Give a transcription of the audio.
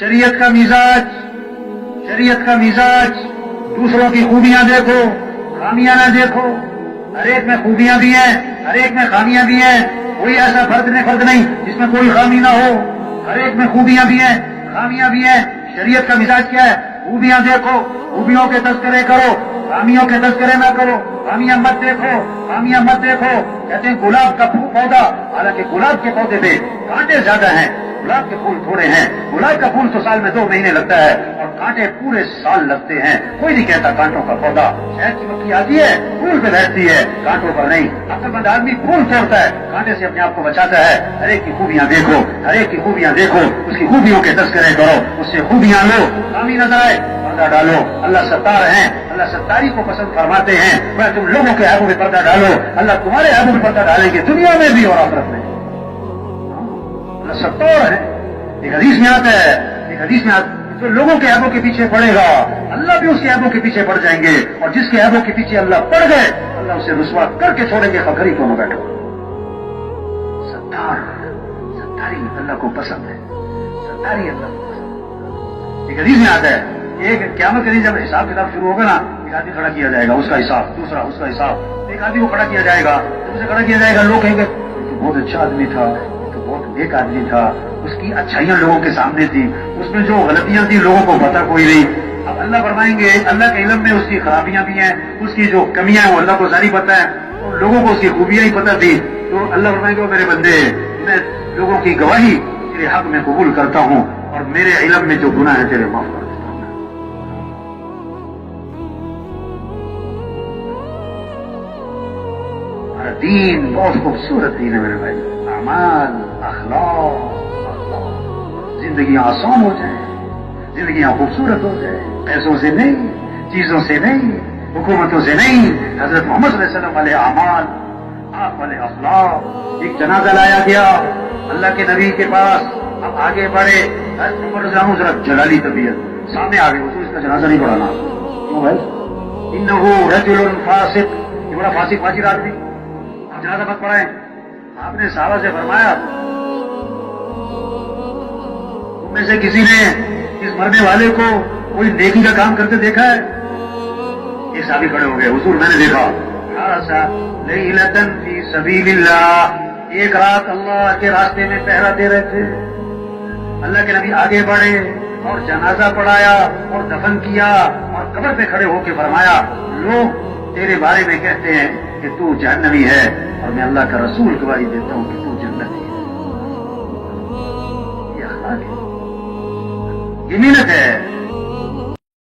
शरीयत का मिजाज दूसरों की खूबियां देखो, खामियां ना देखो। हर एक में खूबियां भी हैं, हर एक में खामियां भी हैं। कोई ऐसा फर्द नहीं जिसमें कोई खामी ना हो। हर एक में खूबियां भी हैं, खामियां भी हैं। शरीयत का मिजाज क्या है? खूबियां देखो, खूबियों के तस्करे करो, खामियों के तस्करे ना करो। खामियां मत देखो। कहते हैं गुलाब का पौधा, हालांकि गुलाब के पौधे पे कांटे ज्यादा हैं, गुलाब के फूल थोड़े हैं। गुलाब का फूल तो साल में 2 महीने लगता है और कांटे पूरे साल लगते हैं। कोई नहीं कहता कांटों का पौधा। शहद की मक्खी आती है, फूल पे बैठती है, कांटों पर नहीं। अक्लमंद आदमी फूल तोड़ता है, कांटे से अपने आप को बचाता है। हर एक की खूबियां देखो, उसकी खूबियों के तस्करे करो, उससे खूबियां लो। खामी नजर आए पर्दा डालो। अल्लाह सत्तार है, अल्लाह सत्तारी को पसंद फरमाते हैं। वह तुम लोगों के ऐबों में पर्दा डालो, अल्लाह तुम्हारे ऐबों में पर्दा डालेंगे, दुनिया में भी और आखिरत में। अल्लाह सत्तार है। एक हदीस में आता है जो लोगों के ऐबों के पीछे पड़ेगा, अल्लाह भी उसके ऐबों के पीछे पड़ जाएंगे। और जिसके ऐबों के पीछे अल्लाह पड़ गए, अल्लाह उसे रुसवा करके छोड़ेंगे। खबरी को न बैठो। सत्तारी अल्लाह को पसंद है, सत्तारी अल्लाह को पसंद। एक हदीस में आता है, एक क़यामत के दिन जब हिसाब किताब शुरू होगा ना, एक आदमी खड़ा किया जाएगा, उसका हिसाब, दूसरा उसका हिसाब। एक आदमी को खड़ा किया जाएगा, जब उसे खड़ा किया जाएगा, लोग कहेंगे तो बहुत अच्छा आदमी था, तो बहुत नेक आदमी था, उसकी अच्छाइयां लोगों के सामने थी, उसमें जो गलतियां थी लोगों को पता कोई नहीं। अब अल्लाह फरमाएंगे, अल्लाह के इल्म में उसकी खराबियां भी हैं, उसकी जो कमियां हैं वो अल्लाह को सारी पता है, और लोगों को उसकी खूबियां ही पता थी। तो अल्लाह फरमाएंगे, ओ मेरे बंदे, मैं लोगों की गवाही तेरे हक में कबूल करता हूँ और मेरे इल्म में जो गुनाह है तेरे माफ कर देता हूँ। हमारा दीन बहुत खूबसूरत दीन है मेरे भाई। अमाल, अखलाक, जिंदगी आसान हो जाए, जिंदगी खूबसूरत हो जाए, पैसों से नहीं, चीजों से नहीं, हुकूमतों से नहीं, हजरत मोहम्मद सल्लल्लाहु अलैहि वसल्लम वाले अमाल, आप वाले अखलाक। एक जनाजा लाया गया अल्लाह के नबी के पास। अब आगे बढ़े, जरा जलाली तबीयत सामने आ गई, उसको इसका जनाजा नहीं पढ़ाना। क्यों भाई? इन्नहु रजुलुन फासिक, ये बड़ा फासिक आदमी, आप जनाजा मत पढ़ाएं। आपने सहाबा से फरमाया, तुम में से किसी ने इस मरने वाले को कोई नेकी का काम करते देखा है? एक साहबी खड़े हो गए, हुजूर मैंने देखा। लैलतन फी सबीलिल्लाह, एक रात अल्लाह के रास्ते में पहरा दे रहे थे। अल्लाह के नबी आगे बढ़े और जनाजा पढ़ाया और दफन किया और कब्र पे खड़े होकर फरमाया, लोग तेरे बारे में कहते हैं कि तू जहन्नमी है और मैं अल्लाह का रसूल गवाही देता हूं कि तू जन्नती है। ये अखलाक है, ये मिन्नत है।